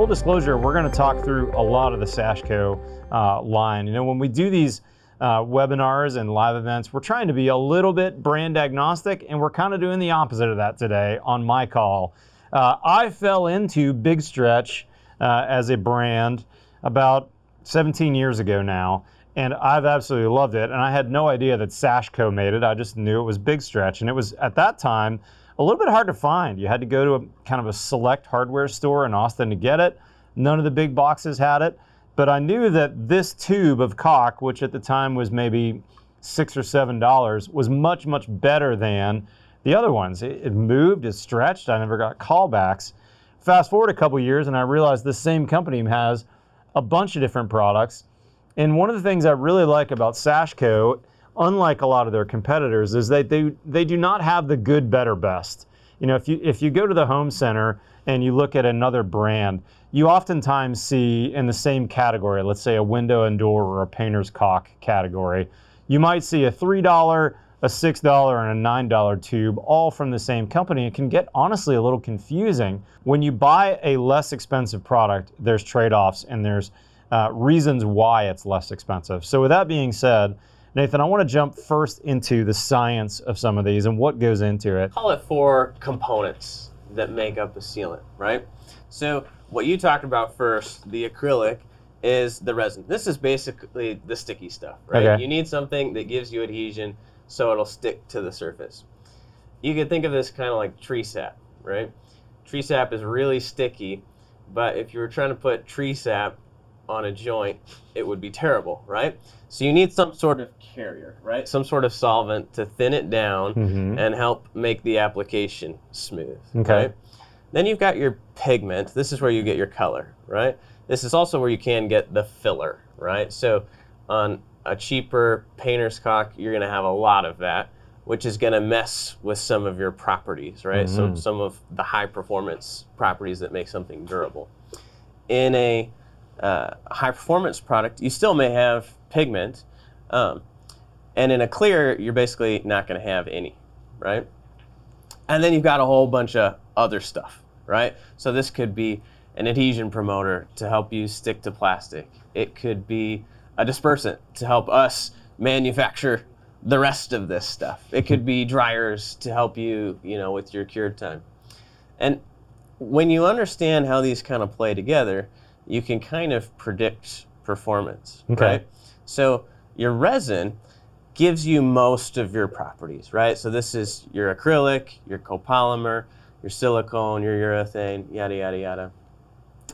full disclosure, we're going to talk through a lot of the Sashco line. You know, when we do these webinars and live events, we're trying to be a little bit brand agnostic, and we're kind of doing the opposite of that today on my call. I fell into Big Stretch as a brand about 17 years ago now, and I've absolutely loved it. And I had no idea that Sashco made it. I just knew it was Big Stretch, and it was at that time a little bit hard to find. You had to go to a kind of a select hardware store in Austin to get it. None of the big boxes had it, but I knew that this tube of caulk, which at the time was maybe $6 or $7, was much, much better than the other ones. It moved, it stretched, I never got callbacks. Fast forward a couple years and I realized the same company has a bunch of different products. And one of the things I really like about Sashco, unlike a lot of their competitors, is that they do not have the good, better, best. You know, if you go to the home center and you look at another brand, you oftentimes see in the same category, let's say a window and door or a painter's caulk category, you might see a $3, a $6, and a $9 tube, all from the same company. It can get honestly a little confusing. When you buy a less expensive product, there's trade-offs and there's reasons why it's less expensive. So with that being said, Nathan, I want to jump first into the science of some of these and what goes into it. Call it 4 components that make up a sealant, right? So what you talked about first, the acrylic, is the resin. This is basically the sticky stuff, right? Okay. You need something that gives you adhesion so it'll stick to the surface. You can think of this kind of like tree sap, right? Tree sap is really sticky, but if you were trying to put tree sap on a joint, it would be terrible, right? So you need some sort of carrier, right? Some sort of solvent to thin it down and help make the application smooth, right? Then you've got your pigment. This is where you get your color, right? This is also where you can get the filler, right? So on a cheaper painter's caulk, you're gonna have a lot of that, which is gonna mess with some of your properties, right? So some of the high performance properties that make something durable. In a high performance product, you still may have pigment, and in a clear, you're basically not going to have any, right? And then you've got a whole bunch of other stuff, right? So this could be an adhesion promoter to help you stick to plastic. It could be a dispersant to help us manufacture the rest of this stuff. It could be dryers to help you, you know, with your cure time. And when you understand how these kind of play together, you can kind of predict performance, right? So your resin gives you most of your properties, right? So this is your acrylic, your copolymer, your silicone, your urethane, yada, yada, yada.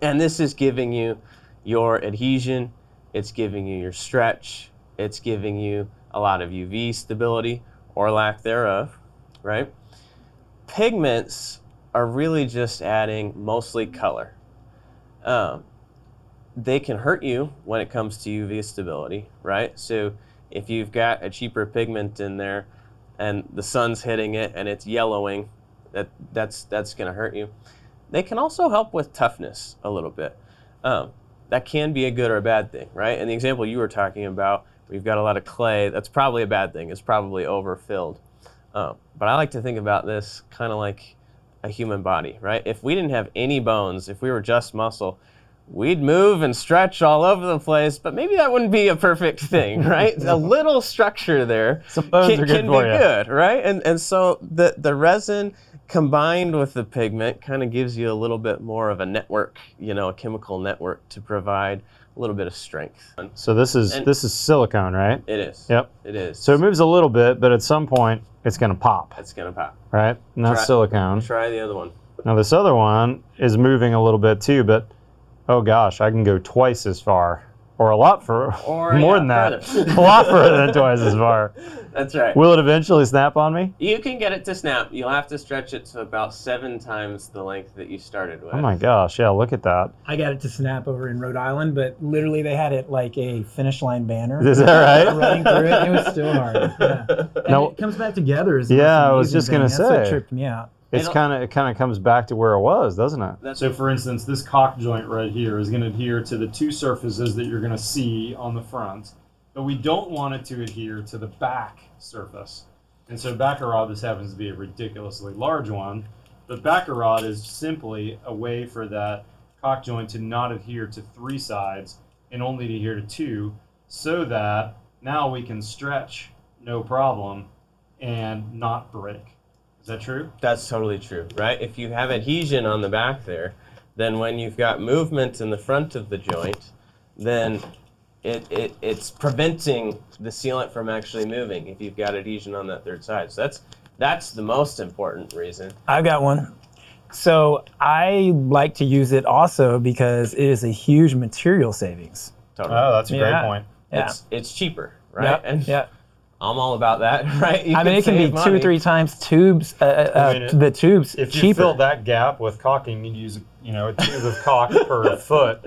And this is giving you your adhesion, it's giving you your stretch, it's giving you a lot of UV stability or lack thereof, right? Pigments are really just adding mostly color. They can hurt you when it comes to UV stability, right? So if you've got a cheaper pigment in there and the sun's hitting it and it's yellowing, that's going to hurt you. They can also help with toughness a little bit. That can be a good or a bad thing, right? And the example you were talking about, we've got a lot of clay, that's probably a bad thing. It's probably overfilled. But I like to think about this kind of like a human body, right? If we didn't have any bones, if we were just muscle, we'd move and stretch all over the place, but maybe that wouldn't be a perfect thing, right? A little structure there Some bones are can good for be you. good, right? And so the resin combined with the pigment kind of gives you a little bit more of a network, you know, a chemical network to provide a little bit of strength. So this is silicone, right? It is. Yep. It is. So it moves a little bit, but at some point it's going to pop, It's going to pop. right? And that's silicone. Try the other one. Now this other one is moving a little bit too, but oh gosh, I can go twice as far, or a lot more than that. Further. A lot further than twice as far. That's right. Will it eventually snap on me? You can get it to snap. You'll have to stretch it to about 7 times the length that you started with. Oh my gosh, yeah, look at that. I got it to snap over in Rhode Island, but literally they had it like a finish line banner. Is that right? Running through it, and it was still hard. Yeah. And Now- it comes back together. Is Yeah, I was amazing just thing. gonna That's what say. tripped me out. It kind of comes back to where it was, doesn't it? That's So for instance, this caulk joint right here is going to adhere to the 2 surfaces that you're going to see on the front, but we don't want it to adhere to the back surface. And so Baccarat, this happens to be a ridiculously large one, but Baccarat is simply a way for that caulk joint to not adhere to 3 sides and only to adhere to 2, so that now we can stretch no problem and not break. Is that true? That's totally true, right? If you have adhesion on the back there, then when you've got movement in the front of the joint, then it's preventing the sealant from actually moving if you've got adhesion on that 3rd side. So that's the most important reason. I've got one. So I like to use it also because it is a huge material savings. Totally. Oh, that's a great point. Yeah. It's cheaper, right? Yeah. I'm all about that, right? I mean, it can be 2 or 3 times tubes. The tubes If you cheaper. filled that gap with caulking, you'd use a tube of caulk per foot.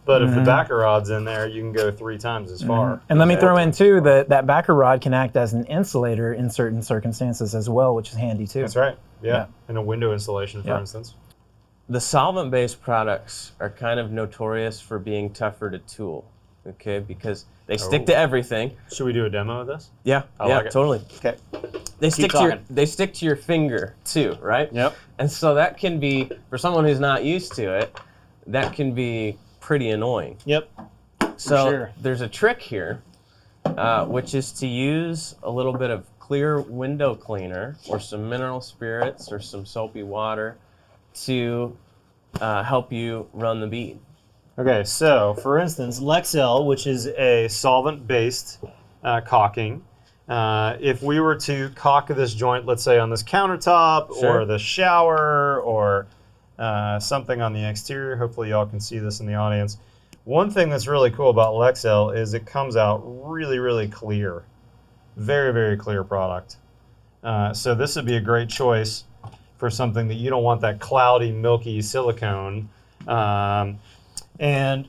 But if the backer rod's in there, you can go 3 times as far. And let me throw in too that backer rod can act as an insulator in certain circumstances as well, which is handy too. That's right. Yeah. In a window installation, for instance. The solvent-based products are kind of notorious for being tougher to tool, okay? Because they stick to everything. Should we do a demo of this? Yeah, I like it. totally. Okay. They stick to your finger too, right? Yep. And so that can be, for someone who's not used to it, that can be pretty annoying. Yep. So there's a trick here, which is to use a little bit of clear window cleaner or some mineral spirits or some soapy water to help you run the bead. Okay, so for instance, Lexel, which is a solvent-based caulking, if we were to caulk this joint, let's say on this countertop or the shower or something on the exterior, hopefully y'all can see this in the audience. One thing that's really cool about Lexel is it comes out really, really clear. Very, very clear product. So this would be a great choice for something that you don't want that cloudy, milky silicone. And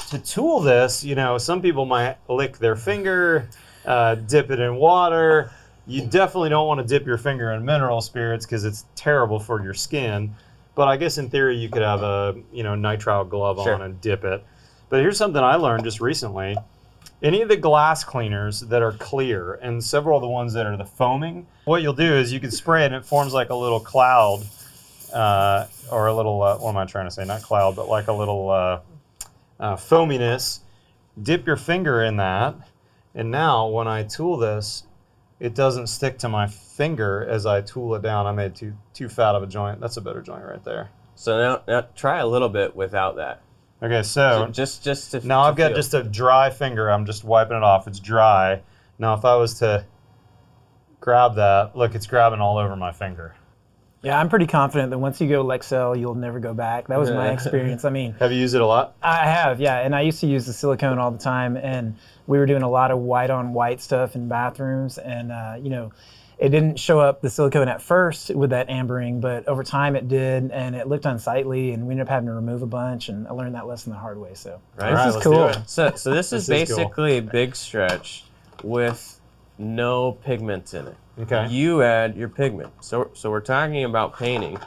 to tool this, some people might lick their finger, dip it in water. You definitely don't want to dip your finger in mineral spirits because it's terrible for your skin. But I guess in theory you could have a nitrile glove on and dip it. But here's something I learned just recently. Any of the glass cleaners that are clear and several of the ones that are the foaming, what you'll do is you can spray it and it forms like a little cloud or a little, what am I trying to say? Not cloud, but like a little foaminess. Dip your finger in that, and now when I tool this, it doesn't stick to my finger as I tool it down. I made too fat of a joint. That's a better joint right there. So now try a little bit without that. Okay, so just to now I've got just a dry finger. I'm just wiping it off. It's dry. Now if I was to grab that, look, it's grabbing all over my finger. Yeah, I'm pretty confident that once you go Lexel, you'll never go back. That was my experience. I mean, have you used it a lot? I have, yeah. And I used to use the silicone all the time, and we were doing a lot of white-on-white stuff in bathrooms, and it didn't show up the silicone at first with that ambering, but over time it did, and it looked unsightly, and we ended up having to remove a bunch, and I learned that lesson the hard way. So this is cool. So this is basically Big Stretch with no pigment in it. Okay. You add your pigment. So we're talking about painting,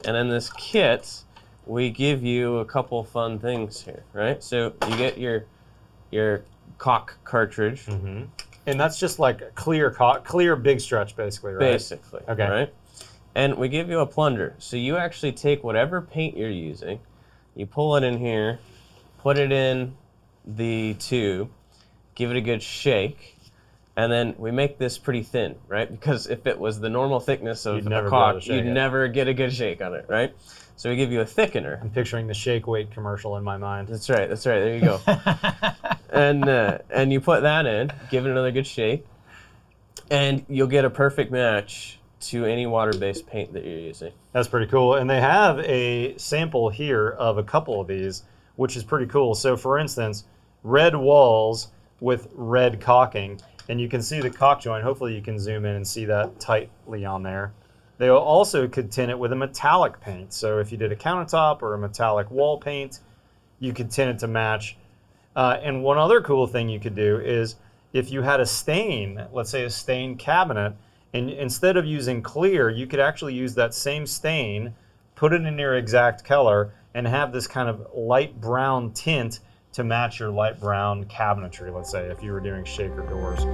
and in this kit, we give you a couple fun things here, right? So you get your caulk cartridge. Mm-hmm. And that's just like a clear Big Stretch, basically, right? Basically, okay. Right? And we give you a plunger. So you actually take whatever paint you're using, you pull it in here, put it in the tube, give it a good shake, and then we make this pretty thin, right? Because if it was the normal thickness of a caulk, you'd never get a good shake on it, right? So we give you a thickener. I'm picturing the Shake Weight commercial in my mind. That's right. There you go. And you put that in, give it another good shake, and you'll get a perfect match to any water-based paint that you're using. That's pretty cool. And they have a sample here of a couple of these, which is pretty cool. So for instance, red walls with red caulking, and you can see the caulk joint. Hopefully you can zoom in and see that tightly on there. They also could tint it with a metallic paint. So if you did a countertop or a metallic wall paint, you could tint it to match. And one other cool thing you could do is if you had a stain, let's say a stained cabinet, and instead of using clear, you could actually use that same stain, put it in your exact color, and have this kind of light brown tint to match your light brown cabinetry, let's say, if you were doing shaker doors.